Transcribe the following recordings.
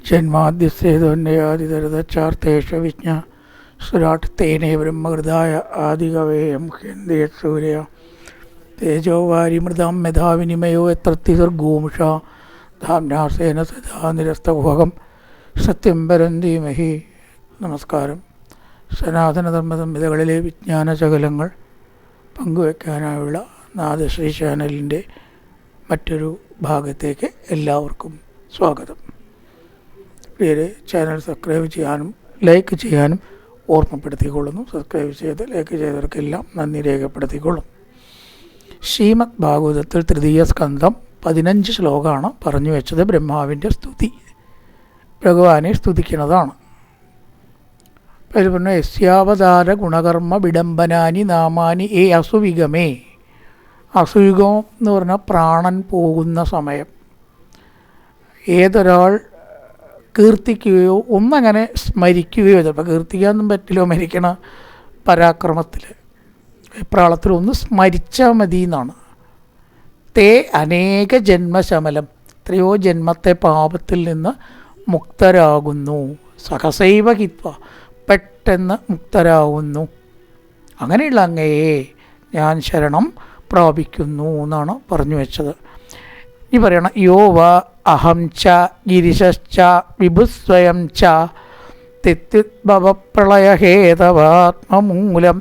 ജന്മാദ്യസേതോന്യാദിതരതച്ചാർത്തേഷ വിജ്ഞ സുരാട് തേനേ ബ്രഹ്മഹൃദായ ആദികവേയം ഹ്യന്തേ സൂര്യ തേജോവാരിമൃതാം മെധാവിനിമയോ എത്രത്തിസർഗോമുഷ ധാംനാസേന സദാ നിരസ്തകുഹകം സത്യം പരന്തീമഹി. നമസ്കാരം. സനാതനധർമ്മസംഹിതകളിലെ വിജ്ഞാനശകലങ്ങൾ പങ്കുവയ്ക്കാനായുള്ള നാദശ്രീ ചാനലിൻ്റെ മറ്റൊരു ഭാഗത്തേക്ക് എല്ലാവർക്കും സ്വാഗതം. പ്രിയരെ, ചാനൽ സബ്സ്ക്രൈബ് ചെയ്യാനും ലൈക്ക് ചെയ്യാനും ഓർമ്മപ്പെടുത്തിക്കൊള്ളുന്നു. സബ്സ്ക്രൈബ് ചെയ്ത് ലൈക്ക് ചെയ്തവർക്കെല്ലാം നന്ദി രേഖപ്പെടുത്തിക്കൊള്ളും. ശ്രീമദ് ഭാഗവതത്തിൽ തൃതീയ സ്കന്ധം 15 ശ്ലോകമാണ് പറഞ്ഞു വെച്ചത്. ബ്രഹ്മാവിൻ്റെ സ്തുതി, ഭഗവാനെ സ്തുതിക്കുന്നതാണ്. അതിൽ പറഞ്ഞു, യസ്യാവതാര ഗുണകർമ്മ വിഡംബനാനി നാമാനി ഏ അസുവിഗമേ. അസുയുഗം എന്ന് പറഞ്ഞാൽ പ്രാണൻ പോകുന്ന സമയം. ഏതൊരാൾ കീർത്തിക്കുകയോ ഒന്നങ്ങനെ സ്മരിക്കുകയോ, ചിലപ്പോൾ കീർത്തിക്കാനൊന്നും പറ്റില്ലോ മരിക്കണ പരാക്രമത്തിൽ പ്രാളത്തിൽ ഒന്ന് സ്മരിച്ചാൽ മതി എന്നാണ്. തേ അനേക ജന്മശമലം, എത്രയോ ജന്മത്തെ പാപത്തിൽ നിന്ന് മുക്തരാകുന്നു. സഹസൈവ ഹിത്വ, പെട്ടെന്ന് മുക്തരാകുന്നു. അങ്ങനെയുള്ള അങ്ങയെ ഞാൻ ശരണം പ്രാപിക്കുന്നു എന്നാണ് പറഞ്ഞു വെച്ചത്. ഇനി പറയണം, യോ വ അഹം ച ഗിരിശശ്ച വിഭുസ്വയം ച തിത്യുദ്ഭവപ്രളയഹേതവാത്മമൂലം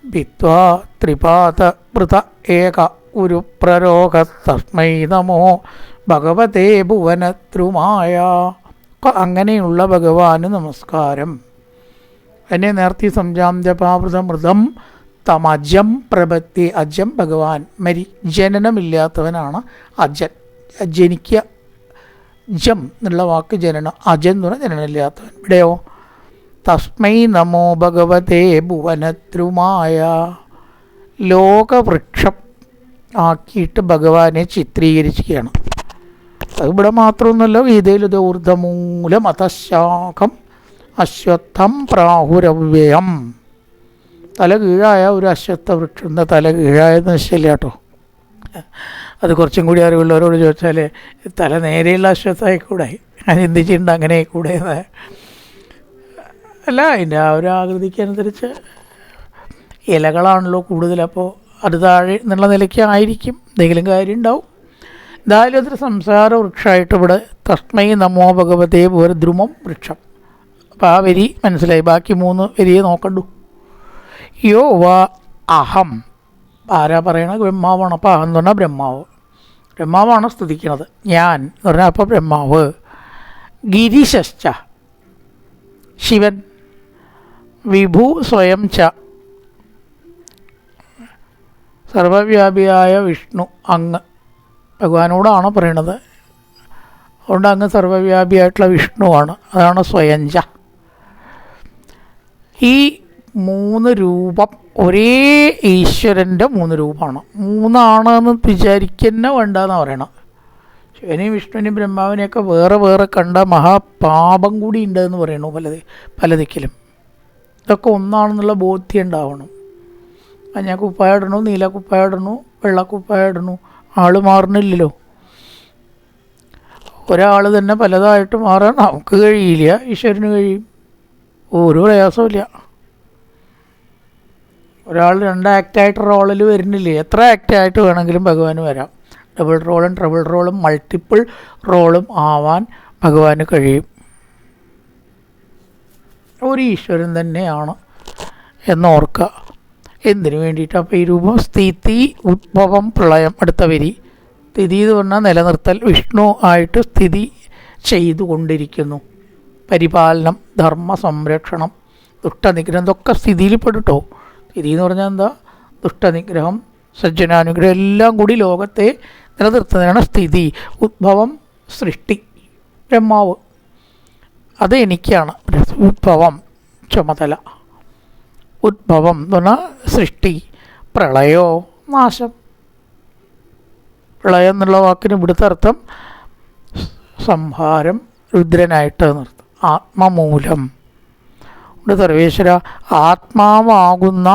ഭിത്വാ ത്രിപാത വൃത ഏക ഒരു പ്രരോഗത്തസ്മൈ നമോ ഭഗവതേ ഭുവനദ്രുമായ. അങ്ങനെയുള്ള ഭഗവാന് നമസ്കാരം. എന്നെ നേർത്തി സംജാംജപാവൃതമൃതം തമജം പ്രപത്തി. അജം ഭഗവാൻ, ജനനമില്ലാത്തവനാണ് അജൻ. ജനിക്കുക, ജം എന്നുള്ള വാക്ക് ജനനം, അജൻ എന്ന് പറഞ്ഞാൽ ജനനമില്ലാത്തവൻ. ഇവിടെയോ തസ്മൈ നമോ ഭഗവതേ ഭുവനദ്രുമായ. ലോകവൃക്ഷം ആക്കിയിട്ട് ഭഗവാനെ ചിത്രീകരിക്കുകയാണ്. അത് ഇവിടെ മാത്രമൊന്നുമല്ല, ഗീതയിലത് ഊർധമൂലം അധശാഖം അശ്വത്ഥം പ്രാഹുരവ്യയം. തല കീഴായ ഒരു അശ്വത്ഥ വൃക്ഷം. എന്താ തല കീഴായെന്ന് വെച്ചില്ല കേട്ടോ, അത് കുറച്ചും കൂടി അറിവുള്ളവരോട് ചോദിച്ചാൽ തല നേരെയുള്ള അശ്വത്ഥമായിക്കൂടെ, ഞാൻ ചിന്തിച്ചിട്ടുണ്ട് അങ്ങനെ കൂടെ. അല്ല, അതിൻ്റെ ആ ഒരു ആകൃതിക്കനുസരിച്ച് ഇലകളാണല്ലോ കൂടുതൽ, അപ്പോൾ അത് താഴെ എന്നുള്ള നിലയ്ക്ക് ആയിരിക്കും, എന്തെങ്കിലും കാര്യം ഉണ്ടാവും. എന്തായാലും അതൊരു സംസാര വൃക്ഷമായിട്ട് ഇവിടെ തസ്മൈ നമോ ഭഗവതേ ഭുവനദ്രുമം വൃക്ഷം. അപ്പോൾ ആ വരി മനസ്സിലായി. ബാക്കി 3 വരിയെ നോക്കണ്ടു. യോ വ അഹം, ആരാ പറയണത്? ബ്രഹ്മാവാണ്. അപ്പോൾ അഹം എന്ന് പറഞ്ഞാൽ ബ്രഹ്മാവ്, ബ്രഹ്മാവാണ് സ്തുതിക്കുന്നത്. ഞാൻ എന്ന് പറഞ്ഞാൽ അപ്പോൾ ബ്രഹ്മാവ്. ഗിരിശശ്ച ശിവൻ, വിഭു സ്വയം ച സർവവ്യാപിയായ വിഷ്ണു അങ്ങ്. ഭഗവാനോടാണ് പറയണത്. അതുകൊണ്ട് അങ്ങ് സർവവ്യാപിയായിട്ടുള്ള വിഷ്ണുവാണ്, അതാണ് സ്വയംച. ഈ 3 രൂപം ഒരേ ഈശ്വരൻ്റെ 3 രൂപമാണ്. 3 വിചാരിക്കുന്ന വേണ്ടെന്നാണ് പറയണം. ശിവനെയും വിഷ്ണുവിനെയും ബ്രഹ്മാവിനെയൊക്കെ വേറെ വേറെ കണ്ട മഹാപാപം കൂടി ഉണ്ടെന്ന് പറയണു പല ദിക്കിലും. ഇതൊക്കെ ഒന്നാണെന്നുള്ള ബോധ്യം ഉണ്ടാവണം. മഞ്ഞ കുപ്പായ ഇടണു, നീല കുപ്പായ ഇടണു, വെള്ള കുപ്പായ ഇടണു, ആൾ മാറണില്ലല്ലോ. ഒരാൾ തന്നെ പലതായിട്ട് മാറാൻ നമുക്ക് കഴിയില്ല, ഈശ്വരന് കഴിയും. ഒരു പ്രയാസമില്ല. ഒരാൾ 2 ആക്റ്റായിട്ട് റോളിൽ വരുന്നില്ലേ, എത്ര ആക്റ്റായിട്ട് വേണമെങ്കിലും ഭഗവാന് വരാം. ഡബിൾ റോളും ട്രിപ്പിൾ റോളും മൾട്ടിപ്പിൾ റോളും ആവാൻ ഭഗവാന് കഴിയും. ഒരു ഈശ്വരൻ തന്നെയാണ് എന്നോർക്കുക. എന്തിനു വേണ്ടിയിട്ട്? അപ്പോൾ ഈ രൂപം സ്ഥിതി ഉദ്ഭവം പ്രളയം. അടുത്ത വരി സ്ഥിതി എന്ന് പറഞ്ഞാൽ നിലനിർത്തൽ. വിഷ്ണു ആയിട്ട് സ്ഥിതി ചെയ്തുകൊണ്ടിരിക്കുന്നു. പരിപാലനം, ധർമ്മ സംരക്ഷണം, ദുഷ്ടനിഗ്രഹം, ഇതൊക്കെ സ്ഥിതിയിൽ പെടുട്ടോ. സ്ഥിതി എന്ന് പറഞ്ഞാൽ എന്താ? ദുഷ്ടനിഗ്രഹം, സജ്ജനാനുഗ്രഹം എല്ലാം കൂടി ലോകത്തെ നിലനിർത്തുന്നതാണ് സ്ഥിതി. ഉദ്ഭവം സൃഷ്ടി, ബ്രഹ്മാവ്, അത് എനിക്കാണ്. ഉദ്ഭവം ചുമതല. ഉദ്ഭവം എന്ന് പറഞ്ഞാൽ സൃഷ്ടി. പ്രളയോ നാശം. പ്രളയം എന്നുള്ള വാക്കിന് ഇവിടുത്തെ അർത്ഥം സംഹാരം, രുദ്രനായിട്ട് നിർത്തും. ആത്മമൂലം. ഇവിടെ സർവേശ്വര ആത്മാവാകുന്ന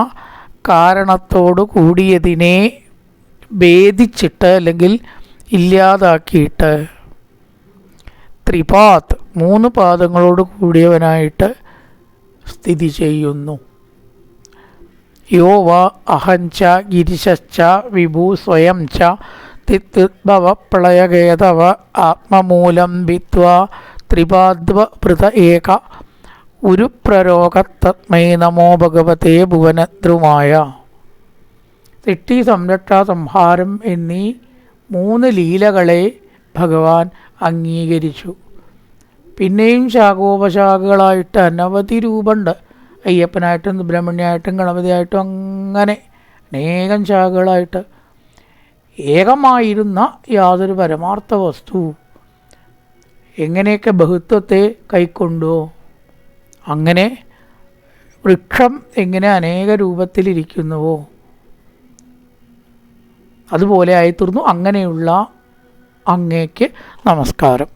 കാരണത്തോട് കൂടിയതിനെ ഭേദിച്ചിട്ട് അല്ലെങ്കിൽ ഇല്ലാതാക്കിയിട്ട് ത്രിപാത് 3 പാദങ്ങളോട് കൂടിയവനായിട്ട് സ്ഥിതി ചെയ്യുന്നു. യോ വാ അഹഞ്ച ഗിരിശശ്ച വിഭു സ്വയം ച തിത്ഭവ പ്രളയഗേതവ ആത്മമൂലം ഭിത്വാ ത്രിപാദ്വഭൃത ഏക ഉരുപ്രരോഗത്തസ്മൈ നമോ ഭഗവതേ ഭുവനദ്രുമായ. സൃഷ്ടി, സംരക്ഷ, സംഹാരം എന്നീ 3 ലീലകളെ ഭഗവാൻ അംഗീകരിച്ചു. പിന്നെയും ശാഖോപശാഖകളായിട്ട് അനവധി രൂപമുണ്ട്. അയ്യപ്പനായിട്ടും സുബ്രഹ്മണ്യമായിട്ടും ഗണപതിയായിട്ടും അങ്ങനെ അനേകം ശാഖകളായിട്ട് ഏകമായിരുന്ന യാതൊരു പരമാർത്ഥ വസ്തു എങ്ങനെയൊക്കെ ബഹുത്വത്തെ കൈക്കൊണ്ടോ അങ്ങനെ വൃക്ഷം എങ്ങനെ അനേക രൂപത്തിലിരിക്കുന്നുവോ അതുപോലെ ആയിത്തീർന്നു. അങ്ങനെയുള്ള അങ്ങേക്ക് നമസ്കാരം.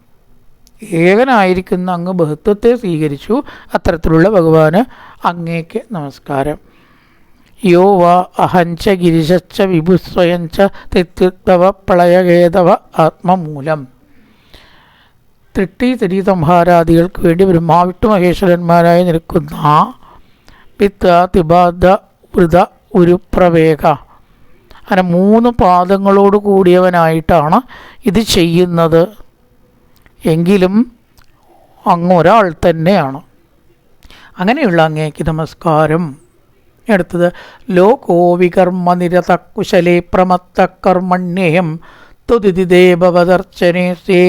ഏകനായിരിക്കുന്ന അങ്ങ് ബഹുത്വത്തെ സ്വീകരിച്ചു. അത്തരത്തിലുള്ള ഭഗവാന് അങ്ങേക്ക് നമസ്കാരം. യോ വാ അഹഞ്ച ഗിരിശശ്ച വിഭുസ്വയഞ്ച തിത്യുദ്ഭവ പ്രളയഗേതവ ആത്മമൂലം. സൃഷ്ടി, സ്ഥിതി, സംഹാരാദികൾക്ക് വേണ്ടി ബ്രഹ്മാവിഷ്ണു മഹേശ്വരന്മാരായി നിൽക്കുന്ന പിത്ത തിബാദ വൃത ഉരുപ്രവേഗ അങ്ങനെ 3 പാദങ്ങളോട് കൂടിയവനായിട്ടാണ് ഇത് ചെയ്യുന്നത്. എങ്കിലും അങ്ങ് ഒരാൾ തന്നെയാണ്. അങ്ങനെയുള്ള അങ്ങേക്ക് നമസ്കാരം. അടുത്തത് ലോകോ വികർമ്മ നിരത കുശലേ പ്രമത്ത കർമ്മണ്യം തുദിതിദേവദർശനേ സേ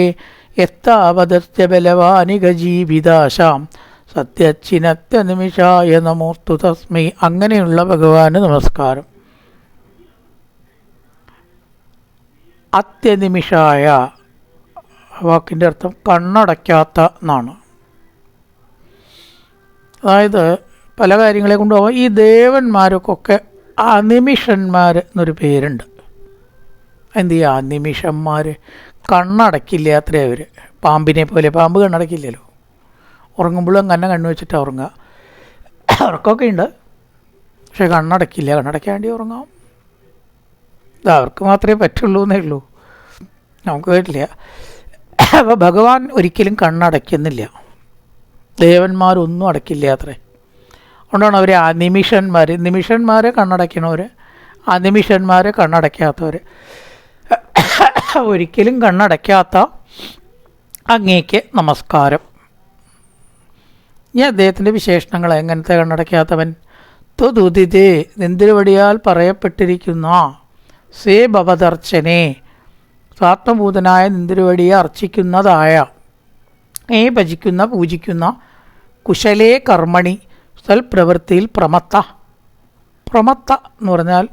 യത്താവദസ്യ ബലവാനിക ജീവിതാശാം സത്യച്ചിനത്യ നിമിഷായ നമോസ്തു തസ്മൈ. അങ്ങനെയുള്ള ഭഗവാന് നമസ്കാരം. അത്യനിമിഷായ വാക്കിൻ്റെ അർത്ഥം കണ്ണടയ്ക്കാത്ത എന്നാണ്. അതായത് പല കാര്യങ്ങളെ കൊണ്ടുപോകാം. ഈ ദേവന്മാർക്കൊക്കെ അനിമിഷന്മാർ എന്നൊരു പേരുണ്ട്. എന്ത് ചെയ്യുക? അനിമിഷന്മാർ കണ്ണടക്കില്ല. അത്രേ അവർ പാമ്പിനെ പോലെ. പാമ്പ് കണ്ണടക്കില്ലല്ലോ. ഉറങ്ങുമ്പോഴും കണ്ണ കണ്ണു വെച്ചിട്ട് ഉറങ്ങുക. ഉറക്കമൊക്കെ ഉണ്ട്, പക്ഷെ കണ്ണടക്കില്ല. കണ്ണടയ്ക്കാണ്ടി ഉറങ്ങാം. ഇത് അവർക്ക് മാത്രമേ പറ്റുള്ളൂ എന്നേ ഉള്ളൂ, നമുക്ക് പറ്റില്ല. അപ്പോൾ ഭഗവാൻ ഒരിക്കലും കണ്ണടയ്ക്കുന്നില്ല. ദേവന്മാരൊന്നും അടക്കില്ല അത്രേ. അതുകൊണ്ടാണ് അവർ അനിമിഷന്മാർ. നിമിഷന്മാരെ കണ്ണടയ്ക്കണവർ, അനിമിഷന്മാരെ കണ്ണടയ്ക്കാത്തവർ. ഒരിക്കലും കണ്ണടയ്ക്കാത്ത അങ്ങേക്ക് നമസ്കാരം. ഇനി അദ്ദേഹത്തിൻ്റെ വിശേഷണങ്ങൾ. എങ്ങനത്തെ കണ്ണടയ്ക്കാത്തവൻ? തുദിതേ നിന്തിരുവടിയാൽ പറയപ്പെട്ടിരിക്കുന്ന സേ ഭവദർശനേ സാത്മഭൂതനായ നിന്തിരുവടിയെ അർച്ചിക്കുന്നതായ ഭജിക്കുന്ന പൂജിക്കുന്ന കുശലേ കർമ്മണി സൽപ്രവൃത്തിയിൽ പ്രമത്ത. പ്രമത്ത എന്ന് പറഞ്ഞാൽ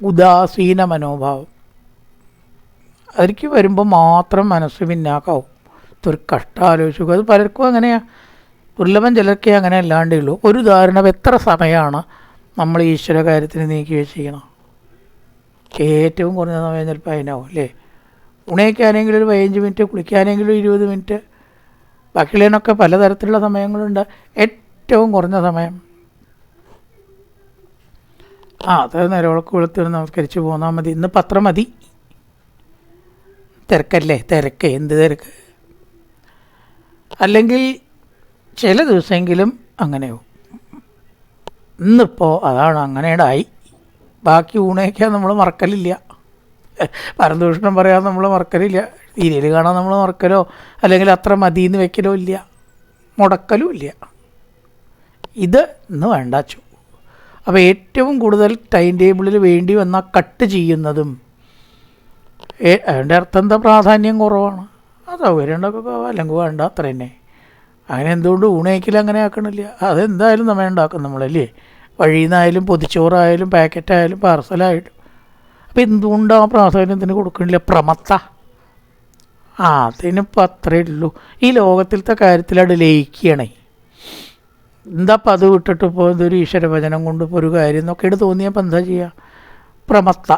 ഉദാസീന മനോഭാവം. അതിലേക്ക് വരുമ്പോൾ മാത്രം മനസ്സ് പിന്നാക്കാവും. ഒരു കഷ്ടം ആലോചിച്ചു. അത് പലർക്കും അങ്ങനെയാണ്. ദുർലഭം ചിലർക്കേ അങ്ങനെ അല്ലാണ്ടേ ഉള്ളൂ. ഒരു ഉദാഹരണം, എത്ര സമയമാണ് നമ്മൾ ഈശ്വര കാര്യത്തിന് നീക്കി വെച്ചിരിക്കണം? ഏറ്റവും കുറഞ്ഞ സമയം ചിലപ്പോൾ അതിനാവും അല്ലേ. ഉണയിക്കാനെങ്കിലും ഒരു 15 മിനിറ്റ്, കുളിക്കാനെങ്കിലും 20 മിനിറ്റ്, ബാക്കിയുള്ളതിനൊക്കെ പലതരത്തിലുള്ള സമയങ്ങളുണ്ട്. ഏറ്റവും കുറഞ്ഞ സമയം അത് നേരവളക്ക് വെളുത്ത് നമസ്കരിച്ച് പോന്നാൽ മതി. ഇന്ന് പത്രം മതി. തിരക്കല്ലേ, തിരക്ക്, എന്ത് തിരക്ക്. അല്ലെങ്കിൽ ചില ദിവസമെങ്കിലും അങ്ങനെയാവും. ഇന്നിപ്പോൾ അതാണ് അങ്ങനെയായി. ബാക്കി ഊണയൊക്കെ നമ്മൾ മറക്കലില്ല. പരദൂഷണം പറയാൻ നമ്മൾ മറക്കലില്ല. സീരിയൽ കാണാൻ നമ്മൾ മറക്കലോ അല്ലെങ്കിൽ അത്ര മതിയെന്ന് വെക്കലോ ഇല്ല, മുടക്കലും ഇല്ല. ഇത് ഇന്ന് വേണ്ടാച്ചു. അപ്പോൾ ഏറ്റവും കൂടുതൽ ടൈം ടേബിളിൽ വേണ്ടി വന്നാൽ കട്ട് ചെയ്യുന്നതും അതിൻ്റെ അർത്ഥം എന്താ? പ്രാധാന്യം കുറവാണ്. ആ സൗകര്യം ഉണ്ടാക്കുക അല്ലെങ്കിൽ വേണ്ട, അത്ര തന്നെ. അങ്ങനെ എന്തുകൊണ്ട് ഊണയ്ക്കൽ അങ്ങനെ ആക്കണില്ല? അതെന്തായാലും നമ്മൾ ഉണ്ടാക്കും നമ്മളല്ലേ. വഴിയിൽ നിന്നായാലും പൊതിച്ചോറായാലും പാക്കറ്റായാലും പാർസലായാലും. അപ്പോൾ എന്തുകൊണ്ട് ആ പ്രാധാന്യത്തിന് കൊടുക്കണില്ല? പ്രമത്ത. അതിനിപ്പോൾ അത്രേ ഉള്ളൂ. ഈ ലോകത്തിലത്തെ കാര്യത്തിലവിടെ ലയിക്കണേ. എന്താ അപ്പം അത് വിട്ടിട്ട് ഇപ്പോൾ ഇതൊരു ഈശ്വരവചനം കൊണ്ട് ഇപ്പോൾ ഒരു കാര്യം എന്നൊക്കെ തോന്നിയപ്പോൾ എന്താ ചെയ്യുക? പ്രമത്ത.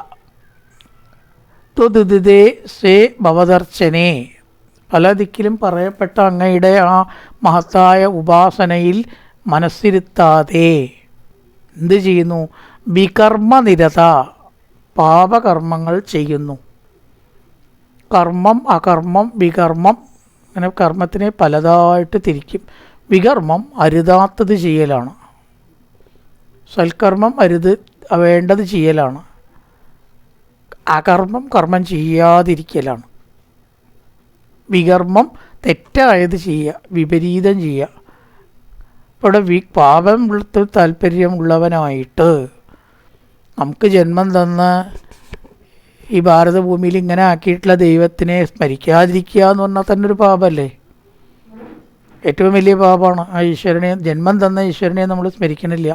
തുദിതേ സേ ഭവദർശനേ. പല ദിക്കിലും പറയപ്പെട്ട അങ്ങയുടെ ആ മഹത്തായ ഉപാസനയിൽ മനസ്സിരുത്താതെ എന്ത് ചെയ്യുന്നു? വികർമ്മനിരത, പാപകർമ്മങ്ങൾ ചെയ്യുന്നു. കർമ്മം, അകർമ്മം, വികർമ്മം അങ്ങനെ കർമ്മത്തിനെ പലതായിട്ട് തിരിക്കും. വികർമ്മം അരുതാത്തത് ചെയ്യലാണ്, സൽക്കർമ്മം വേണ്ടത് ചെയ്യലാണ്, അകർമ്മം കർമ്മം ചെയ്യാതിരിക്കലാണ്. വികർമ്മം തെറ്റായത് ചെയ്യുക, വിപരീതം ചെയ്യുക. ഇവിടെ പാപം താല്പര്യമുള്ളവനായിട്ട് നമുക്ക് ജന്മം തന്ന് ഈ ഭാരതഭൂമിയിൽ ഇങ്ങനെ ആക്കിയിട്ടുള്ള ദൈവത്തിനെ സ്മരിക്കാതിരിക്കുക എന്ന് പറഞ്ഞാൽ തന്നെ ഒരു പാപമല്ലേ? ഏറ്റവും വലിയ പാപമാണ്. ആ ഈശ്വരനെ, ജന്മം തന്ന ഈശ്വരനെ നമ്മൾ സ്മരിക്കണില്ല.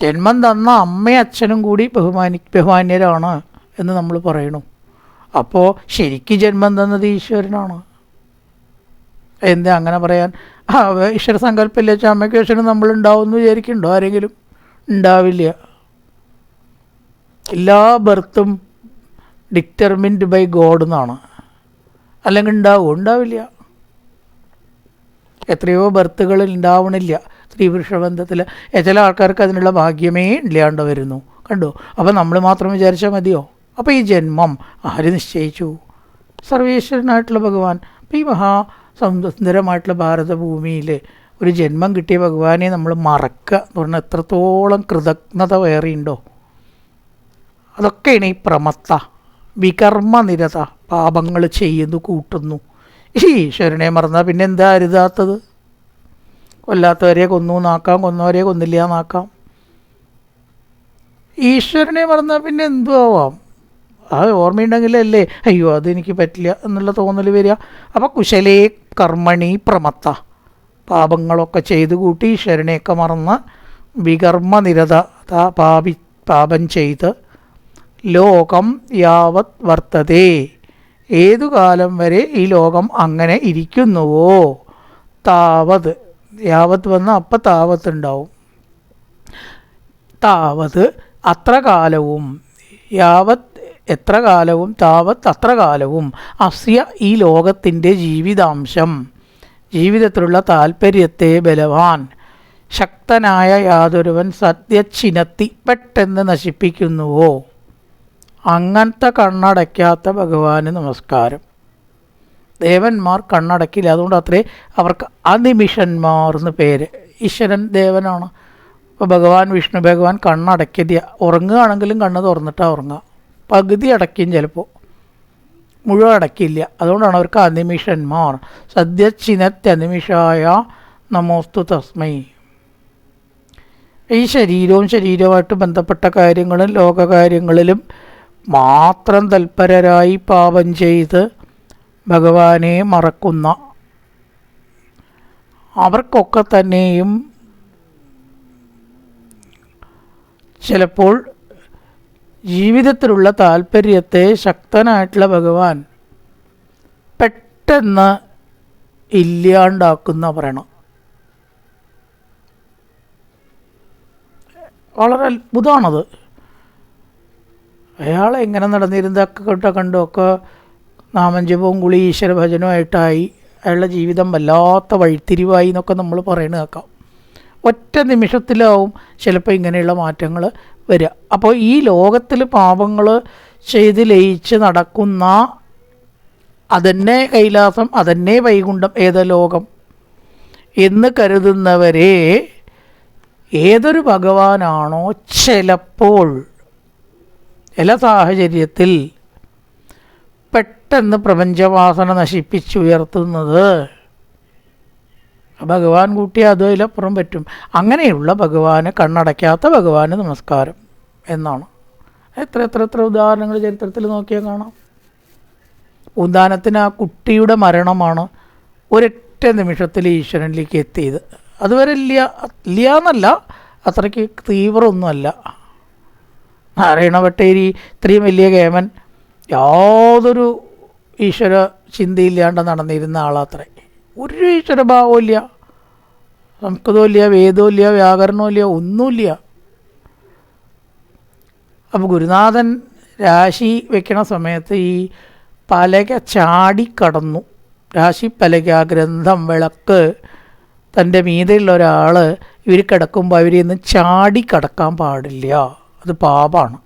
ജന്മം തന്ന അമ്മയും അച്ഛനും കൂടി ബഹുമാന്യരാണ് എന്ന് നമ്മൾ പറയണു. അപ്പോൾ ശരിക്കും ജന്മം തന്നത് ഈശ്വരനാണ്. എന്താ അങ്ങനെ പറയാൻ? ഈശ്വര സങ്കല്പമില്ല വെച്ചാൽ അമ്മയ്ക്കും അച്ഛനും നമ്മളുണ്ടാവും എന്ന് വിചാരിക്കുന്നുണ്ടോ ആരെങ്കിലും? ഉണ്ടാവില്ല. എല്ലാ ബർത്തും ഡിറ്റർമിൻഡ് ബൈ ഗോഡ് എന്നാണ്. അല്ലെങ്കിൽ ഉണ്ടാവില്ല. എത്രയോ ബർത്തുകൾ ഉണ്ടാവണില്ല സ്ത്രീപുരുഷബന്ധത്തിൽ. ചില ആൾക്കാർക്ക് അതിനുള്ള ഭാഗ്യമേ ഇല്ലാണ്ട് വരുന്നു. കണ്ടോ? അപ്പോൾ നമ്മൾ മാത്രം വിചാരിച്ചാൽ മതിയോ? അപ്പോൾ ഈ ജന്മം ആര് നിശ്ചയിച്ചു? സർവേശ്വരനായിട്ടുള്ള ഭഗവാൻ. അപ്പോൾ ഈ സുന്ദരമായിട്ടുള്ള ഭാരതഭൂമിയിൽ ഒരു ജന്മം കിട്ടിയ ഭഗവാനെ നമ്മൾ മറക്കുക എന്ന് പറഞ്ഞാൽ എത്രത്തോളം കൃതജ്ഞത വേറെയുണ്ടോ? അതൊക്കെയാണ് ഈ പ്രമത്ത, വികർമ്മനിരത, പാപങ്ങൾ ചെയ്യുന്നു, കൂട്ടുന്നു. ഈ ഈശ്വരനെ മറന്നാൽ പിന്നെ എന്താ അരുതാത്തത്? കൊല്ലാത്തവരെ കൊന്നു നാക്കാം, കൊന്നവരെ കൊന്നില്ല നാക്കാം. ഈശ്വരനെ മറന്നാൽ പിന്നെ എന്തു ആവാം? അത് ഓർമ്മയുണ്ടെങ്കിലല്ലേ അയ്യോ അതെനിക്ക് പറ്റില്ല എന്നുള്ള തോന്നൽ വരിക. അപ്പോൾ കുശലേ കർമ്മണി പ്രമത്ത, പാപങ്ങളൊക്കെ ചെയ്തു കൂട്ടി ഈശ്വരനെയൊക്കെ മറന്ന് വികർമ്മനിരത, പാപം ചെയ്ത് ലോകം യാവത് വർത്തതേ, ഏതു കാലം വരെ ഈ ലോകം അങ്ങനെ ഇരിക്കുന്നുവോ, താവത്, യാവത് വന്നാൽ അപ്പം താവത്ത് ഉണ്ടാവും, താവത് അത്ര കാലവും, യാവത് എത്ര കാലവും, താവത്ത് അത്ര കാലവും, അസ്യ ഈ ലോകത്തിൻ്റെ ജീവിതാംശം, ജീവിതത്തിലുള്ള താല്പര്യത്തെ ബലവാൻ ശക്തനായ യാതൊരുവൻ സത്യച്ചിനത്തി പെട്ടെന്ന് നശിപ്പിക്കുന്നുവോ, അങ്ങനത്തെ കണ്ണടയ്ക്കാത്ത ഭഗവാന് നമസ്കാരം. ദേവന്മാർ കണ്ണടക്കില്ല, അതുകൊണ്ട് അത്രേ അവർക്ക് അനിമിഷന്മാർ എന്ന് പേര്. ഈശ്വരൻ ദേവനാണ്. അപ്പോൾ ഭഗവാൻ വിഷ്ണു ഭഗവാൻ കണ്ണടക്കില്ല. ഉറങ്ങുകയാണെങ്കിലും കണ്ണ് തുറന്നിട്ടാണ് ഉറങ്ങുക. പകുതി അടയ്ക്കും, ചിലപ്പോൾ മുഴുവൻ അടക്കില്ല. അതുകൊണ്ടാണ് അവർക്ക് അനിമിഷന്മാർ. സദ്യച്ചിനത്യനിമിഷായ നമോസ്തു തസ്മൈ. ഈ ശരീരവുമായിട്ട് ബന്ധപ്പെട്ട കാര്യങ്ങളും ലോകകാര്യങ്ങളിലും മാത്രം തൽപരരായി പാപം ചെയ്ത് ഭഗവാനെ മറക്കുന്ന അവർക്കൊക്കെ തന്നെയും ചിലപ്പോൾ ജീവിതത്തിലുള്ള താല്പര്യത്തെ ശക്തനായിട്ടുള്ള ഭഗവാൻ പെട്ടെന്ന് ഇല്ലാണ്ടാക്കുന്ന പറയണം. വളരെ അത്ഭുതമാണത്. അയാൾ എങ്ങനെ നടന്നിരുന്നതൊക്കെ കണ്ടൊക്കെ നാമജപവും കുളി ഈശ്വരഭജനവുമായിട്ടായി അയാളുടെ ജീവിതം വല്ലാത്ത വഴിത്തിരിവായി എന്നൊക്കെ നമ്മൾ പറയുന്നത് കേൾക്കാം. ഒറ്റ നിമിഷത്തിലാവും ചിലപ്പോൾ ഇങ്ങനെയുള്ള മാറ്റങ്ങൾ വരിക. അപ്പോൾ ഈ ലോകത്തിൽ പാപങ്ങൾ ചെയ്ത് ലയിച്ച് നടക്കുന്ന അതന്നെ കൈലാസം, അതന്നെ വൈകുണ്ഠം, ഏത ലോകം എന്ന് കരുതുന്നവരെ ഏതൊരു ഭഗവാനാണോ ചിലപ്പോൾ ചില സാഹചര്യത്തിൽ പെട്ടെന്ന് പ്രപഞ്ചവാസന നശിപ്പിച്ചുയർത്തുന്നത്, ഭഗവാൻ കൂട്ടിയാൽ അതും അതിലപ്പുറം പറ്റും. അങ്ങനെയുള്ള ഭഗവാന്, കണ്ണടയ്ക്കാത്ത ഭഗവാന് നമസ്കാരം എന്നാണ്. എത്ര ഉദാഹരണങ്ങൾ ചരിത്രത്തിൽ നോക്കിയാൽ കാണാം. ഉദാഹരണത്തിന് ആ കുട്ടിയുടെ മരണമാണ് ഒരൊറ്റ നിമിഷത്തിൽ ഈശ്വരനിലേക്ക് എത്തിയത്. അതുവരെ ഇല്ല എന്നല്ല, അത്രയ്ക്ക് തീവ്രമൊന്നുമല്ല. നാരായണ ഭട്ടേരി ഇത്രയും വലിയ കേമൻ, യാതൊരു ഈശ്വര ചിന്തയില്ലാണ്ട് നടന്നിരുന്ന ആളാത്രേ. ഒരു ഈശ്വരഭാവവും ഇല്ല, സംസ്കൃതവും ഇല്ല, വേദവും ഇല്ല, വ്യാകരണവും ഇല്ല, ഒന്നുമില്ല. അപ്പോൾ ഗുരുനാഥൻ രാശി വെക്കണ സമയത്ത് ഈ പലക ചാടിക്കടന്നു. രാശി പലക, ഗ്രന്ഥം, വിളക്ക്, തൻ്റെ മീതെയുള്ള ഒരാൾ ഇവർ കിടക്കുമ്പോൾ അവരിന്ന് ചാടിക്കടക്കാൻ പാടില്ല, അത് പാപമാണ്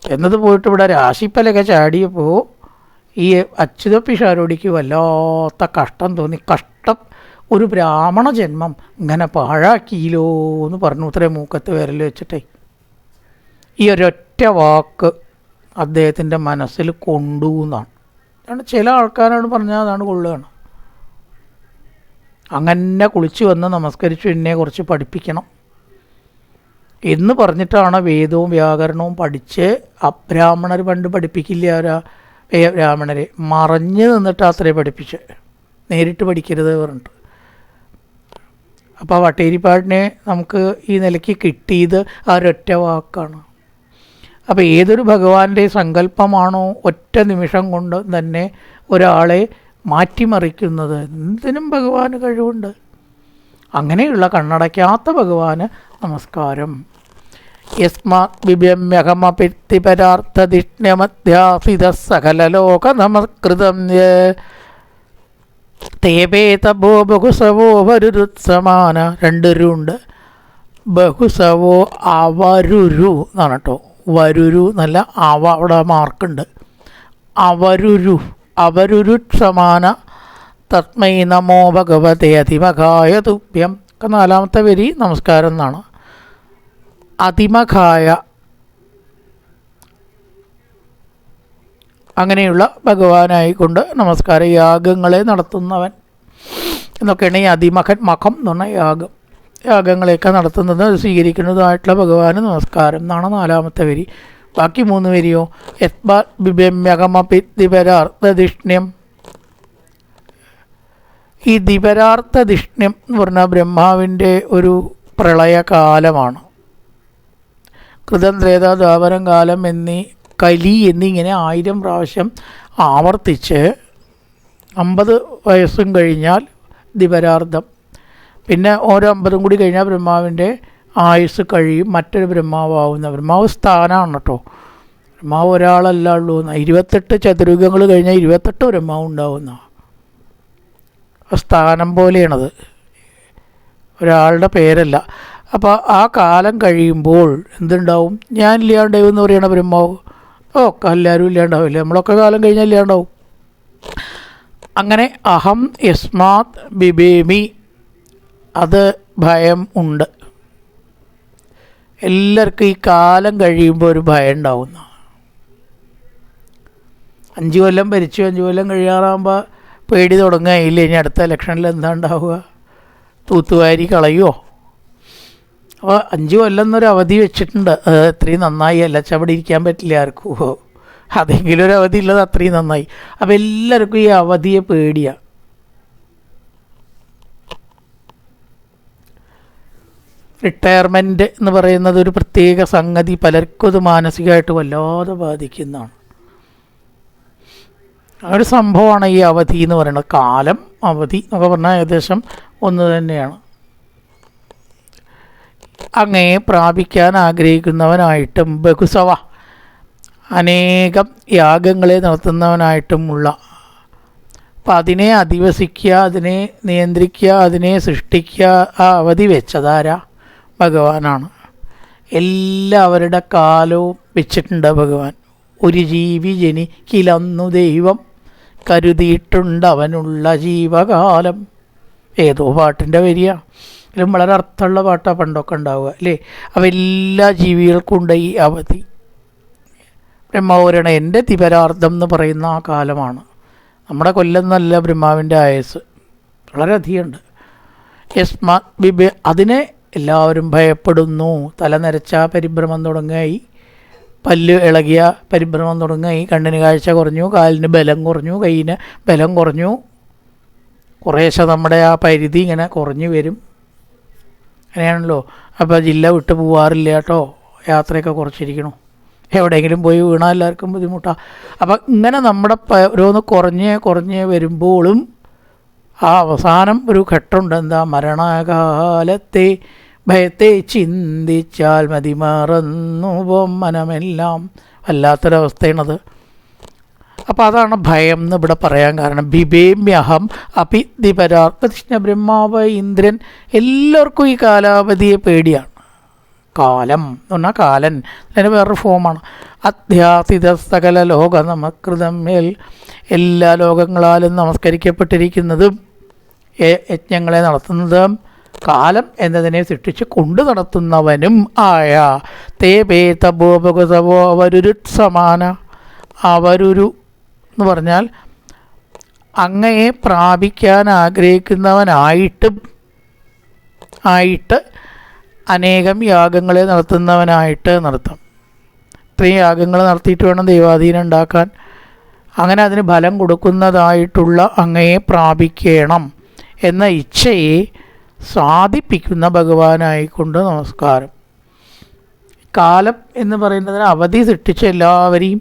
എന്നത് പോയിട്ട് ഇവിടെ രാശിപ്പലക ചാടിയപ്പോൾ ഈ അച്യുത പിഷാരോടിക്ക് വല്ലാത്ത കഷ്ടം തോന്നി. കഷ്ടം, ഒരു ബ്രാഹ്മണ ജന്മം ഇങ്ങനെ പാഴാക്കിയില്ലോ എന്ന് പറഞ്ഞു ഇത്രയും മൂക്കത്ത് വിരൽ വെച്ചിട്ടേ. ഈ ഒരൊറ്റ വാക്ക് അദ്ദേഹത്തിൻ്റെ മനസ്സിൽ കൊണ്ടു എന്നാണ്. അതുകൊണ്ട് ചില ആൾക്കാരോട് പറഞ്ഞാൽ അതാണ് കൊള്ളുകയാണ്. അങ്ങനെ കുളിച്ച് വന്ന് നമസ്കരിച്ചു എന്നെ കുറച്ച് പഠിപ്പിക്കണം എന്ന് പറഞ്ഞിട്ടാണ് വേദവും വ്യാകരണവും പഠിച്ച്. അബ്രാഹ്മണർ പണ്ട് പഠിപ്പിക്കില്ല ബ്രാഹ്മണരെ, മറഞ്ഞ് നിന്നിട്ട് അത്രേ പഠിപ്പിച്ച്, നേരിട്ട് പഠിക്കരുത് പറഞ്ഞിട്ട്. അപ്പോൾ വട്ടേരിപ്പാടിനെ നമുക്ക് ഈ നിലയ്ക്ക് കിട്ടിയത് ആ ഒരൊറ്റ വാക്കാണ്. അപ്പോൾ ഏതൊരു ഭഗവാന്റെ സങ്കല്പമാണോ ഒറ്റ നിമിഷം കൊണ്ട് തന്നെ ഒരാളെ മാറ്റിമറിക്കുന്നത്, എന്തിനും ഭഗവാന് കഴിവുണ്ട്. അങ്ങനെയുള്ള കണ്ണടയ്ക്കാത്ത ഭഗവാന് നമസ്കാരം. യസ്മാത് ബിഭ്യമ്യഹമപിത്തിപരാർത്ഥദിഷ്ണ്യമധ്യാസിത സകലലോക നമസ്കൃതം തേപേതഭോ ബഹുസവോ വരുരുത്സമാന. രണ്ടുരുണ്ട്. ബഹുസവോ അവരുരു എന്നാണ് കേട്ടോ. വരുരു എന്നല്ല, അവിടെ മാർക്കുണ്ട്. അവരുരുക്ഷമാന തസ്മൈ നമോ ഭഗവതേ അതിമഘായ തുഭ്യം. നാലാമത്തെ വരി നമസ്കാരം എന്നാണ്. അതിമഘായ, അങ്ങനെയുള്ള ഭഗവാനായിക്കൊണ്ട് നമസ്കാരം. യാഗങ്ങളെ നടത്തുന്നവൻ എന്നൊക്കെയാണ് ഈ മഖം എന്ന് പറഞ്ഞാൽ യാഗം. യാഗങ്ങളെയൊക്കെ നടത്തുന്നത് സ്വീകരിക്കുന്നതായിട്ടുള്ള ഭഗവാന് നമസ്കാരം എന്നാണ് നാലാമത്തെ വരി. ബാക്കി 3 വരിയോ? യത്ബിഭ്യമപരാർത്ഥദിഷ്ണ്യം. ഈ ദിപരാർത്ഥദിഷ്ണ്യം എന്ന് പറഞ്ഞാൽ ബ്രഹ്മാവിൻ്റെ ഒരു പ്രളയകാലമാണ്. കൃതം ത്രേത ദ്വാപരം കാലം കലി എന്നിങ്ങനെ 1000 പ്രാവശ്യം ആവർത്തിച്ച് 50 വയസ്സും കഴിഞ്ഞാൽ ദിപരാർത്ഥം. പിന്നെ ഓരോ 50 കൂടി കഴിഞ്ഞാൽ ബ്രഹ്മാവിൻ്റെ ആയുസ് കഴിയും, മറ്റൊരു ബ്രഹ്മാവാകുന്ന. ബ്രഹ്മാവ് സ്ഥാനമാണ് കേട്ടോ. ബ്രഹ്മാവ് ഒരാളല്ല ഉള്ളൂ. 28 ചതുർയുഗങ്ങൾ കഴിഞ്ഞാൽ 28 ബ്രഹ്മാവ് ഉണ്ടാവുന്ന സ്ഥാനം പോലെയാണത്, ഒരാളുടെ പേരല്ല. അപ്പോൾ ആ കാലം കഴിയുമ്പോൾ എന്തുണ്ടാവും? ഞാൻ ഇല്ലാണ്ടാവും എന്ന് പറയണ ബ്രഹ്മാവ്. എല്ലാവരും ഇല്ലാണ്ടാവില്ലേ? നമ്മളൊക്കെ കാലം കഴിഞ്ഞാൽ ഇല്ലാണ്ടാവും. അങ്ങനെ അഹം യസ്മാത് ബിബേമി, അത് ഭയം ഉണ്ട്. എല്ലാവർക്കും ഈ കാലം കഴിയുമ്പോൾ ഒരു ഭയം ഉണ്ടാവുന്ന. 5 കൊല്ലം ഭരിച്ചു, 5 കൊല്ലം കഴിയാറാകുമ്പോൾ പേടി തുടങ്ങുകയില്ലേ, ഇനി അടുത്ത ഇലക്ഷനിൽ എന്താ ഉണ്ടാവുക? തൂത്തുവാരി കളയുമോ? അപ്പോൾ 5 കൊല്ലം എന്നൊരു അവധി വെച്ചിട്ടുണ്ട്. അത് അത്രയും നന്നായി. അല്ല അവിടെ ഇരിക്കാൻ പറ്റില്ല ആർക്കും. അതെങ്കിലും ഒരു അവധി ഉള്ളത് അത്രയും നന്നായി. അപ്പോൾ എല്ലാവർക്കും ഈ അവധിയെ പേടിയാണ്. റിട്ടയർമെൻറ്റ് എന്ന് പറയുന്നത് ഒരു പ്രത്യേക സംഗതി, പലർക്കും അത് മാനസികമായിട്ട് വല്ലാതെ ബാധിക്കുന്നതാണ്. ഒരു സംഭവമാണ് ഈ അവധി എന്ന് പറയുന്നത്. കാലം, അവധി എന്നൊക്കെ പറഞ്ഞാൽ ഏകദേശം ഒന്ന് തന്നെയാണ്. അങ്ങയെ പ്രാപിക്കാൻ ആഗ്രഹിക്കുന്നവനായിട്ടും ബഹുസവ, അനേകം യാഗങ്ങളെ നടത്തുന്നവനായിട്ടുമുള്ള, അപ്പം അതിനെ അധിവസിക്കുക, അതിനെ നിയന്ത്രിക്കുക, അതിനെ സൃഷ്ടിക്കുക, ആ അവധി വെച്ചതാരാ? ഭഗവാനാണ്. എല്ലാവരുടെ കാലവും വെച്ചിട്ടുണ്ട് ഭഗവാൻ. ഒരു ജീവി ജനിക്കിലന്നു ദൈവം കരുതിയിട്ടുണ്ട് അവനുള്ള ജീവകാലം. ഏതോ പാട്ടിൻ്റെ വരികയാണ്. ഇതിലും വളരെ അർത്ഥമുള്ള പാട്ടാണ് പണ്ടൊക്കെ ഉണ്ടാവുക അല്ലേ? അപ്പോൾ എല്ലാ ജീവികൾക്കും ഉണ്ട് ഈ അവധി. ബ്രഹ്മാവരണം എൻ്റെ ദിപരാർത്ഥം എന്ന് പറയുന്ന ആ കാലമാണ്. നമ്മുടെ കൊല്ലം ബ്രഹ്മാവിൻ്റെ ആയുസ് വളരെയധികമുണ്ട്. യസ്മാത് ബിബ്, അതിനെ എല്ലാവരും ഭയപ്പെടുന്നു. തല നരച്ച പരിഭ്രമം തുടങ്ങായി, പല്ല് ഇളകിയ പരിഭ്രമം തുടങ്ങായി, കണ്ണിന് കാഴ്ച കുറഞ്ഞു, കാലിന് ബലം കുറഞ്ഞു, കയ്യിന് ബലം കുറഞ്ഞു. കുറേശ്ശെ നമ്മുടെ ആ പരിധി ഇങ്ങനെ കുറഞ്ഞു വരും. അങ്ങനെയാണല്ലോ. അപ്പോൾ ജില്ല വിട്ട് പോവാറില്ല കേട്ടോ, യാത്രയൊക്കെ കുറച്ചിരിക്കണു. എവിടെയെങ്കിലും പോയി വീണാൽ എല്ലാവർക്കും ബുദ്ധിമുട്ടാണ്. അപ്പം ഇങ്ങനെ നമ്മുടെ ഓരോന്ന് കുറഞ്ഞ് വരുമ്പോഴും ആ അവസാനം ഒരു ഘട്ടമുണ്ട്. എന്താ? മരണകാലത്തെ ഭയത്തെ ചിന്തിച്ചാൽ മതി മറന്നു മനമെല്ലാം. വല്ലാത്തൊരവസ്ഥയാണത്. അപ്പോൾ അതാണ് ഭയം എന്ന് ഇവിടെ പറയാൻ കാരണം. ബിബേമ്യഹം അപി ദിപരാർത്ഥ. കൃഷ്ണ, ബ്രഹ്മാവ്, ഇന്ദ്രൻ എല്ലാവർക്കും ഈ കാലാവധിയെ പേടിയാണ്. കാലം എന്ന് പറഞ്ഞാൽ കാലൻ, അതിന് വേറൊരു ഫോമാണ്. അധ്യാസിത സകല ലോക നമസ്കൃതം മേൽ, എല്ലാ ലോകങ്ങളാലും നമസ്കരിക്കപ്പെട്ടിരിക്കുന്നതും യജ്ഞങ്ങളെ നടത്തുന്നതും കാലം എന്നതിനെ സൃഷ്ടിച്ച് കൊണ്ടു നടത്തുന്നവനും ആയ തേ പേ തപോ ഭഗതവോ അവരുരു സമാന. അവരുരു എന്ന് പറഞ്ഞാൽ അങ്ങയെ പ്രാപിക്കാൻ ആഗ്രഹിക്കുന്നവനായിട്ട് അനേകം യാഗങ്ങളെ നടത്തുന്നവനായിട്ട് നടത്താം. ഇത്രയും യാഗങ്ങൾ നടത്തിയിട്ട് വേണം ദൈവാധീനം ഉണ്ടാക്കാൻ. അങ്ങനെ അതിന് ഫലം കൊടുക്കുന്നതായിട്ടുള്ള അങ്ങയെ പ്രാപിക്കണം എന്ന ഇച്ഛയെ സാധിപ്പിക്കുന്ന ഭഗവാനായിക്കൊണ്ട് നമസ്കാരം. കാലം എന്ന് പറയുന്നതിന് അവധി സൃഷ്ടിച്ച് എല്ലാവരെയും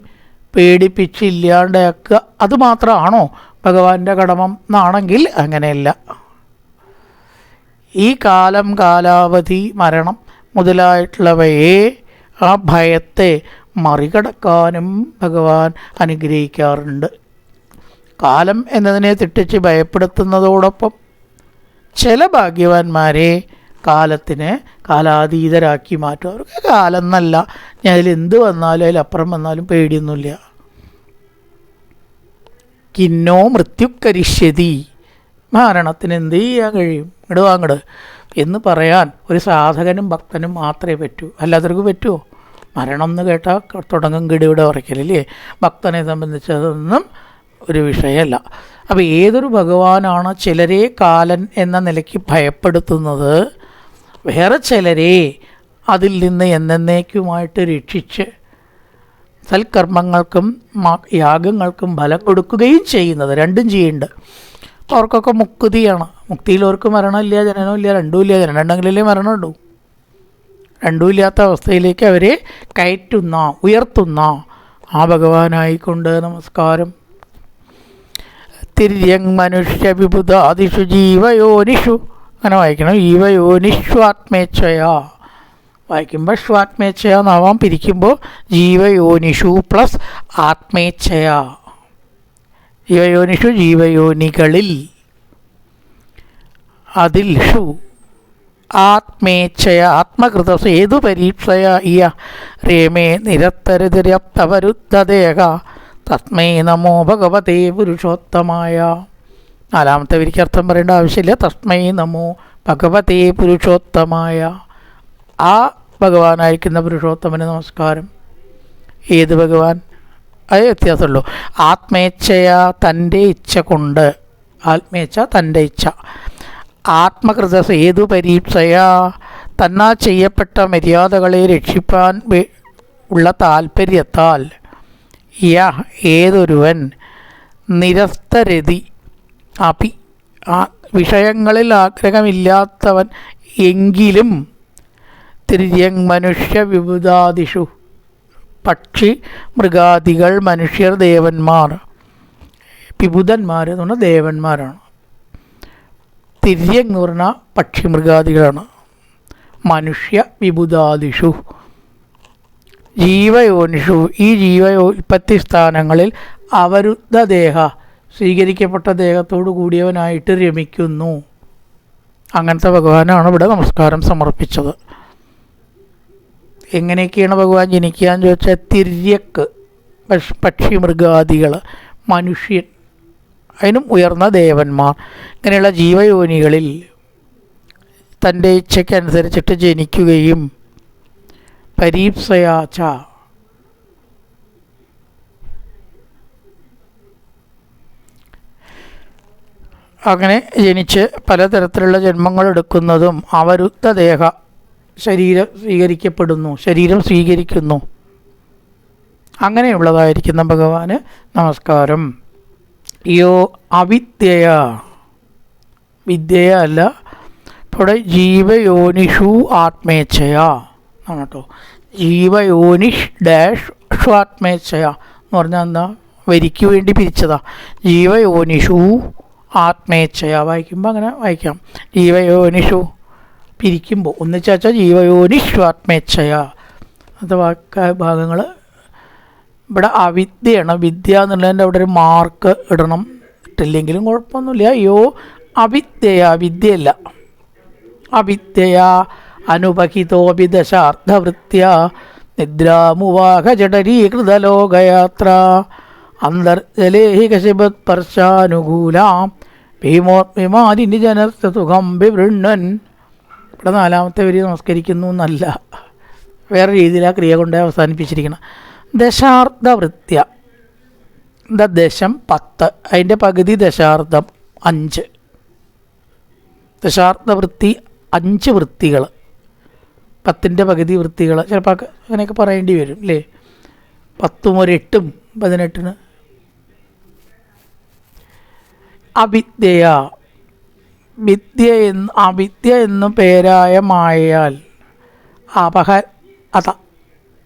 പേടിപ്പിച്ച് ഇല്ലാണ്ടാക്കുക അതുമാത്രമാണോ ഭഗവാന്റെ കടമം എന്നാണെങ്കിൽ അങ്ങനെയല്ല. ഈ കാലം, കാലാവധി, മരണം മുതലായിട്ടുള്ളവയെ, ആ ഭയത്തെ മറികടക്കാനും ഭഗവാൻ അനുഗ്രഹിക്കാറുണ്ട്. കാലം എന്നതിനെ തെറ്റിച്ച് ഭയപ്പെടുത്തുന്നതോടൊപ്പം ചില ഭാഗ്യവാന്മാരെ കാലത്തിന് കാലാതീതരാക്കി മാറ്റും. അവർക്ക് കാലം എന്നല്ല, ഞാൻ അതിലെന്ത് വന്നാലും അതിലപ്പുറം വന്നാലും പേടിയൊന്നുമില്ല. കിന്നോ മൃത്യുക്കരിഷ്യതി, മരണത്തിന് എന്ത് ചെയ്യാൻ കഴിയും, അങ്ങട് എന്ന് പറയാൻ ഒരു സാധകനും ഭക്തനും മാത്രമേ പറ്റൂ. അല്ലാത്തവർക്ക് പറ്റുമോ? മരണം എന്ന് കേട്ടാൽ തുടങ്ങും കിടിവിടെ ഉറയ്ക്കലല്ലേ. ഭക്തനെ സംബന്ധിച്ചതൊന്നും ഒരു വിഷയമല്ല. അപ്പോൾ ഏതൊരു ഭഗവാനാണ് ചിലരെ കാലൻ എന്ന നിലയ്ക്ക് ഭയപ്പെടുത്തുന്നത്, വേറെ ചിലരെ അതിൽ നിന്ന് എന്നേക്കുമായിട്ട് രക്ഷിച്ച് സൽക്കർമ്മങ്ങൾക്കും യാഗങ്ങൾക്കും ഫലം കൊടുക്കുകയും ചെയ്യുന്നത്, രണ്ടും ചെയ്യുന്നുണ്ട്. അപ്പോൾ അവർക്കൊക്കെ മുക്തിയാണ്. മുക്തിയിലവർക്ക് മരണമില്ല, ജനനമില്ല, രണ്ടുമില്ല. ജനനം ഉണ്ടെങ്കിലല്ലേ മരണമുണ്ടോ? രണ്ടുമില്ലാത്ത അവസ്ഥയിലേക്ക് അവരെ കയറ്റുന്ന, ഉയർത്തുന്ന ആ ഭഗവാനായിക്കൊണ്ട് നമസ്കാരം. തിര്യങ് മനുഷ്യ വിബുധാദിഷു ജീവയോനിഷു, അങ്ങനെ വായിക്കണം. ജീവയോനിഷ്വാത്മേച്ഛയാ വായിക്കുമ്പോൾ ശ്വാത്മേച്ഛയ നാവാം, പിരിക്കുമ്പോൾ ജീവയോനിഷു പ്ലസ് ആത്മേച്ഛയ. ജീവയോനിഷു ജീവയോനികളിൽ, അതിൽ ഷു ആത്മേച്ഛയ ആത്മകൃത സേതു പരീക്ഷയ ഇയ രേമേ നിരത്തരതിരപ്തവരുദ്ധദേഹ തസ്മൈ നമോ ഭഗവതേ പുരുഷോത്തമായ. നാലാമത്തെ വരിക്ക് അർത്ഥം പറയേണ്ട ആവശ്യമില്ല. തസ്മൈ നമോ ഭഗവതേ പുരുഷോത്തമായ, ആ ഭഗവാനായിരിക്കുന്ന പുരുഷോത്തമന് നമസ്കാരം. ഏത് ഭഗവാൻ? അത് വ്യത്യാസമുള്ളൂ. ആത്മേച്ഛയ തൻ്റെ ഇച്ഛ കൊണ്ട്, ആത്മേച്ഛ തൻ്റെ ഇച്ഛ, ആത്മകൃത സേതു പരീക്ഷയ തന്നാൽ ചെയ്യപ്പെട്ട മര്യാദകളെ രക്ഷിപ്പാൻ ഉള്ള താല്പര്യത്താൽ, ഏതൊരുവൻ നിരസ്തരതി അപി വിഷയങ്ങളിൽ ആഗ്രഹമില്ലാത്തവൻ എങ്കിലും തിര്യങ് മനുഷ്യ വിബുധാദിഷു പക്ഷി മൃഗാദികൾ മനുഷ്യർ ദേവന്മാർ, വിബുധന്മാർ എന്ന് പറഞ്ഞാൽ ദേവന്മാരാണ്. തിര്യങ് എന്ന് പറഞ്ഞാൽ പക്ഷി മൃഗാദികളാണ്. മനുഷ്യ വിബുധാദിഷു ജീവയോനിഷു, ഈ ജീവയോൽപത്തി സ്ഥാനങ്ങളിൽ അവരുദ്ധ ദേഹ സ്വീകരിക്കപ്പെട്ട ദേഹത്തോടു കൂടിയവനായിട്ട് രമിക്കുന്നു. അങ്ങനത്തെ ഭഗവാനാണ് ഇവിടെ നമസ്കാരം സമർപ്പിച്ചത്. എങ്ങനെയൊക്കെയാണ് ഭഗവാൻ ജനിക്കുകയെന്ന് ചോദിച്ചാൽ തിര്യക്ക് പക്ഷി മൃഗാദികൾ, മനുഷ്യൻ, അതിനും ഉയർന്ന ദേവന്മാർ, ഇങ്ങനെയുള്ള ജീവയോനികളിൽ തൻ്റെ ഇച്ഛയ്ക്കനുസരിച്ചിട്ട് ജനിക്കുകയും പരീപ്സയാച്ച അങ്ങനെ ജനിച്ച് പലതരത്തിലുള്ള ജന്മങ്ങൾ എടുക്കുന്നതും അവരുദ്ധ ദേഹ ശരീരം സ്വീകരിക്കുന്നു. അങ്ങനെയുള്ളതായിരിക്കുന്ന ഭഗവാന് നമസ്കാരം. യോ അവിദ്യയ, വിദ്യയ അല്ല, ഇവിടെ ജീവയോനിഷു ആത്മേച്ഛയ ആണ് കേട്ടോ. ജീവയോനിഷ് ഡാഷ് ഷ്വാത്മേച്ഛയ എന്ന് പറഞ്ഞാൽ എന്താ, വരിക്ക് വേണ്ടി പിരിച്ചതാ. ജീവയോനിഷു ആത്മേച്ഛയ വായിക്കുമ്പോൾ അങ്ങനെ വായിക്കാം. ജീവയോനിഷു പിരിക്കുമ്പോൾ ഒന്നിച്ചാച്ചാൽ ജീവയോനിഷ്വാത്മേച്ഛയ. അത് ഭാഗങ്ങൾ ഇവിടെ അവിദ്യയാണ്. വിദ്യ എന്നുള്ളതിൻ്റെ അവിടെ ഒരു മാർക്ക് ഇടണം, ഇട്ടില്ലെങ്കിലും കുഴപ്പമൊന്നുമില്ല. യോ അവിദ്യയ, വിദ്യയല്ല, അവിദ്യയ അനുപഹിതോപി ദശാർദ്ധവൃത്യ നിദ്രാമുവാഹ ജഠരീകൃതലോകയാത്ര അന്തർജലേ കശിപത്പർശാനുകൂലാം ഭീമോത്മിമാലിനി ജനസുഖം വിവൃണ്ണൻ. ഇവിടെ നാലാമത്തെ വരി നമസ്കരിക്കുന്നു എന്നല്ല, വേറെ രീതിയിൽ ആ ക്രിയ കൊണ്ട് അവസാനിപ്പിച്ചിരിക്കണം. ദശാർദ്ധവൃത്യ, ദശം 10, അതിൻ്റെ പകുതി ദശാർദ്ധം 5. ദശാർദ്ധവൃത്തി 5 വൃത്തികൾ, 10ൻ്റെ പകുതി വൃത്തികൾ. ചിലപ്പോൾ അങ്ങനെയൊക്കെ പറയേണ്ടി വരും അല്ലേ. 10 ഒരു 8, 18. അവിദ്യ, അവിദ്യ എന്നു പേരായ മായയാൽ അത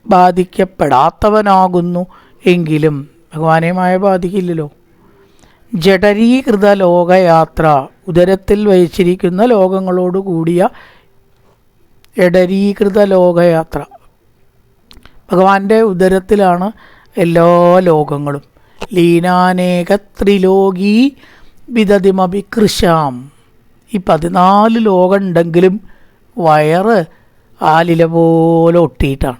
ബാധിക്കപ്പെടാത്തവനാകുന്നു എങ്കിലും ഭഗവാനെ മായ ബാധിക്കില്ലല്ലോ. ജഠരീകൃത ലോകയാത്ര, ഉദരത്തിൽ വഹിച്ചിരിക്കുന്ന ലോകങ്ങളോട് കൂടിയ ജഠരീകൃത ലോകയാത്ര. ഭഗവാന്റെ ഉദരത്തിലാണ് എല്ലാ ലോകങ്ങളും. ലീനാനേക ത്രിലോകീ വിദതിമഭികൃശാം. ഈ 14 ലോകം ഉണ്ടെങ്കിലും വയറ് ആലില പോലെ ഒട്ടിയിട്ടാണ്.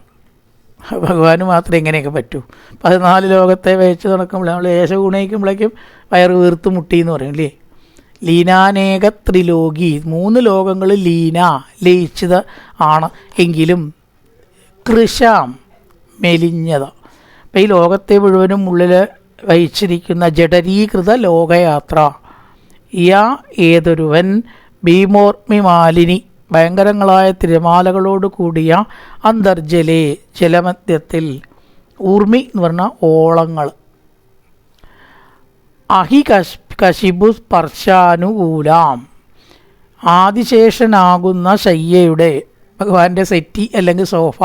ഭഗവാന് മാത്രമേ ഇങ്ങനെയൊക്കെ പറ്റൂ. 14 ലോകത്തെ വഹിച്ച് നടക്കുമ്പോൾ നമ്മൾ യേശ ഗുണയിക്കുമ്പോഴേക്കും വയറ് വീർത്ത് മുട്ടി എന്ന് പറയും അല്ലേ. ലീനാനേക ത്രിലോകി, 3 ലോകങ്ങൾ ലയിച്ചത് ആണ് എങ്കിലും കൃശാം മെലിഞ്ഞത. അപ്പം ഈ ലോകത്തെ മുഴുവനും ഉള്ളിൽ വഹിച്ചിരിക്കുന്ന ജഠരീകൃത ലോകയാത്ര. ഏതൊരുവൻ ഭീമോർമിമാലിനി, ഭയങ്കരങ്ങളായ തിരമാലകളോട് കൂടിയ അന്തർജലേ, ജലമധ്യത്തിൽ, ഊർമി എന്ന് പറഞ്ഞാൽ ഓളങ്ങൾ, കശിബു സ്പർശാനുകൂലാം, ആദിശേഷനാകുന്ന ശയ്യയുടെ, ഭഗവാന്റെ സെറ്റി അല്ലെങ്കിൽ സോഫ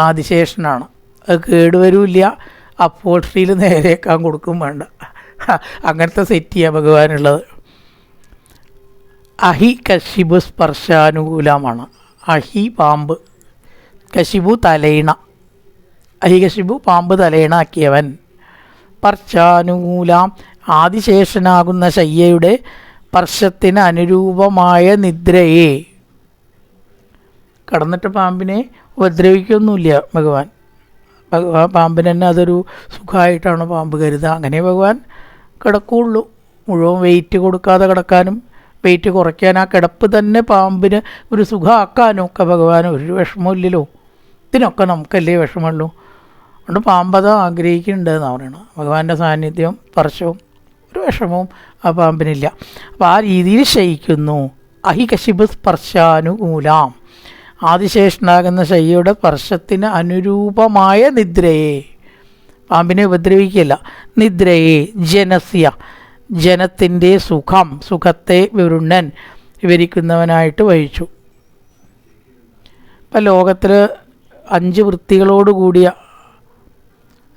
ആദിശേഷനാണ്. അത് കേടുവരില്ല, അപ്പോൾട്രിയിൽ നേരേക്കാൻ കൊടുക്കും വേണ്ട, അങ്ങനത്തെ സെറ്റിയാണ് ഭഗവാനുള്ളത്. കശിബു സ്പർശാനുകൂലമാണ്. പാമ്പ്, കശിബു തലയിണ, കശിബു പാമ്പ് തലയിണ ആക്കിയവൻ. സ്പർശാനുകൂലാം, ആദിശേഷനാകുന്ന ശയ്യയുടെ സ്പർശത്തിന് അനുരൂപമായ നിദ്രയെ. കടന്നിട്ട് പാമ്പിനെ ഉപദ്രവിക്കൊന്നുമില്ല ഭഗവാൻ. പാമ്പിന് തന്നെ അതൊരു സുഖമായിട്ടാണ് പാമ്പ് കരുതുക. അങ്ങനെ ഭഗവാൻ കിടക്കുകയുള്ളൂ. മുഴുവൻ വെയിറ്റ് കൊടുക്കാതെ കിടക്കാനും വെയിറ്റ് കുറയ്ക്കാൻ, ആ കിടപ്പ് തന്നെ പാമ്പിന് ഒരു സുഖമാക്കാനും ഒക്കെ ഭഗവാൻ ഒരു വിഷമമില്ലല്ലോ. ഇതിനൊക്കെ നമുക്കല്ലേ വിഷമമുള്ളൂ. അതുകൊണ്ട് പാമ്പത ആഗ്രഹിക്കുന്നുണ്ടെന്നാണ് പറയുന്നത്. ഭഗവാന്റെ സാന്നിധ്യം സ്പർശവും ഒരു വിഷമവും ആ പാമ്പിനില്ല. അപ്പോൾ ആ രീതിയിൽ ശയിക്കുന്നു. കശിബ് സ്പർശാനുകൂലാം, ആദിശേഷനാകുന്ന ശയ്യയുടെ സ്പർശത്തിന് അനുരൂപമായ നിദ്രയെ, പാമ്പിനെ ഉപദ്രവിക്കില്ല. നിദ്രയെ ജനസ്യ, ജനത്തിൻ്റെ സുഖത്തെ വിവൃണ്ണൻ, വിവരിക്കുന്നവനായിട്ട് വഹിച്ചു. ഇപ്പം ലോകത്തിൽ 5 വൃത്തികളോട് കൂടിയ,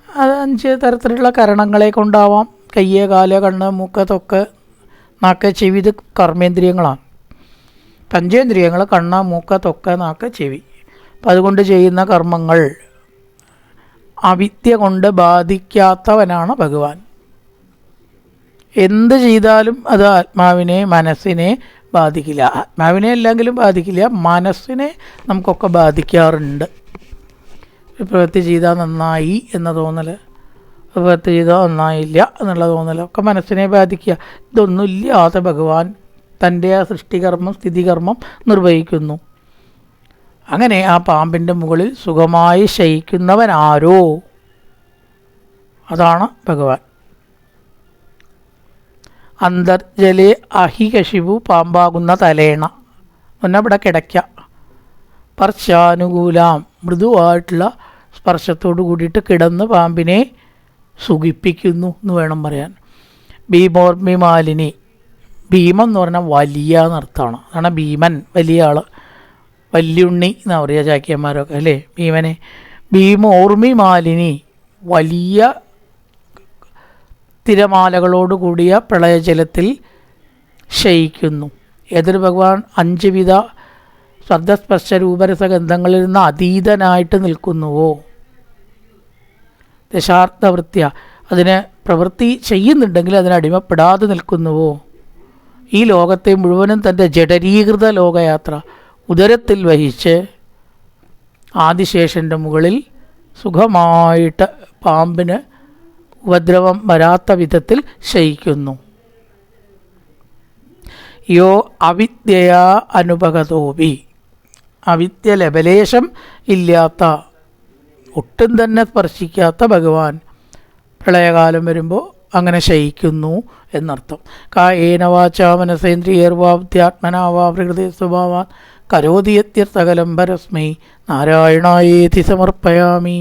അത് 5 തരത്തിലുള്ള കരണങ്ങളെ കൊണ്ടാവാം. കയ്യ്, കാല്, കണ്ണ്, മൂക്ക്, ത്വക്ക്, നാക്ക്, ചെവി. ഇത് കർമ്മേന്ദ്രിയങ്ങളാണ്. പഞ്ചേന്ദ്രിയങ്ങൾ കണ്ണ്, മൂക്ക്, ത്വക്ക്, നാക്ക്, ചെവി. അപ്പം അതുകൊണ്ട് ചെയ്യുന്ന കർമ്മങ്ങൾ അവിദ്യ കൊണ്ട് ബാധിക്കാത്തവനാണ് ഭഗവാൻ. എന്ത് ചെയ്താലും അത് ആത്മാവിനെ, മനസ്സിനെ ബാധിക്കില്ല. ആത്മാവിനെ അല്ലെങ്കിലും ബാധിക്കില്ല, മനസ്സിനെ നമുക്കൊക്കെ ബാധിക്കാറുണ്ട്. പ്രവൃത്തി ചെയ്താൽ നന്നായി എന്ന തോന്നൽ, പ്രവൃത്തി ചെയ്താൽ നന്നായില്ല എന്നുള്ള തോന്നലൊക്കെ മനസ്സിനെ ബാധിക്കുക. ഇതൊന്നുമില്ലാതെ ഭഗവാൻ തൻ്റെ ആ സൃഷ്ടികർമ്മം, സ്ഥിതികർമ്മം നിർവഹിക്കുന്നു. അങ്ങനെ ആ പാമ്പിൻ്റെ മുകളിൽ സുഖമായി ശയിക്കുന്നവനാരോ, അതാണ് ഭഗവാൻ. അന്തർജലെ കശിബു, പാമ്പാകുന്ന തലേണ, ഒന്നവിടെ കിടക്ക. സ്പർശാനുകൂലാം, മൃദുവായിട്ടുള്ള സ്പർശത്തോടു കൂടിയിട്ട് കിടന്ന് പാമ്പിനെ സുഖിപ്പിക്കുന്നു എന്ന് വേണം പറയാൻ. ഭീമോർമിമാലിനി, ഭീമം എന്ന് പറഞ്ഞാൽ വലിയ എന്നർത്ഥമാണ്. അതാണ് ഭീമൻ, വലിയ ആൾ, വല്യുണ്ണി എന്നാണ് പറയുക ചാക്യന്മാരൊക്കെ അല്ലേ ഭീമനെ. ഭീമോർമിമാലിനി, വലിയ തിരമാലകളോട് കൂടിയ പ്രളയജലത്തിൽ ശയിക്കുന്നു. ഏതൊരു ഭഗവാൻ 5 വിധ ശബ്ദസ്പർശ രൂപരസഗന്ധങ്ങളിൽ നിന്ന് അതീതനായിട്ട് നിൽക്കുന്നുവോ, ദശാർത്ഥവൃത്യ, അതിന് പ്രവൃത്തി ചെയ്യുന്നുണ്ടെങ്കിൽ അതിനടിമപ്പെടാതെ നിൽക്കുന്നുവോ, ഈ ലോകത്തെ മുഴുവനും തൻ്റെ ജഡരീകൃത ലോകയാത്ര, ഉദരത്തിൽ വഹിച്ച് ആദിശേഷൻ്റെ മുകളിൽ സുഖമായിട്ട് പാമ്പിന് ഉപദ്രവം വരാത്ത വിധത്തിൽ ശയിക്കുന്നു. യോ അവിദ്യയാ അനുപഗതോപി, അവിദ്യ ലബലേശം ഇല്ലാത്ത, ഒട്ടും തന്നെ സ്പർശിക്കാത്ത ഭഗവാൻ പ്രളയകാലം വരുമ്പോൾ അങ്ങനെ ശയിക്കുന്നു എന്നർത്ഥം. കായേന വാചാ മനസേന്ദ്രിയർവാ ബുദ്ധ്യാത്മനാവാ പ്രകൃതി സ്വഭാവാൻ കരോതി യത്യർത്ഥകലം പരസ്മൈ നാരായണായേതി സമർപ്പയാമി.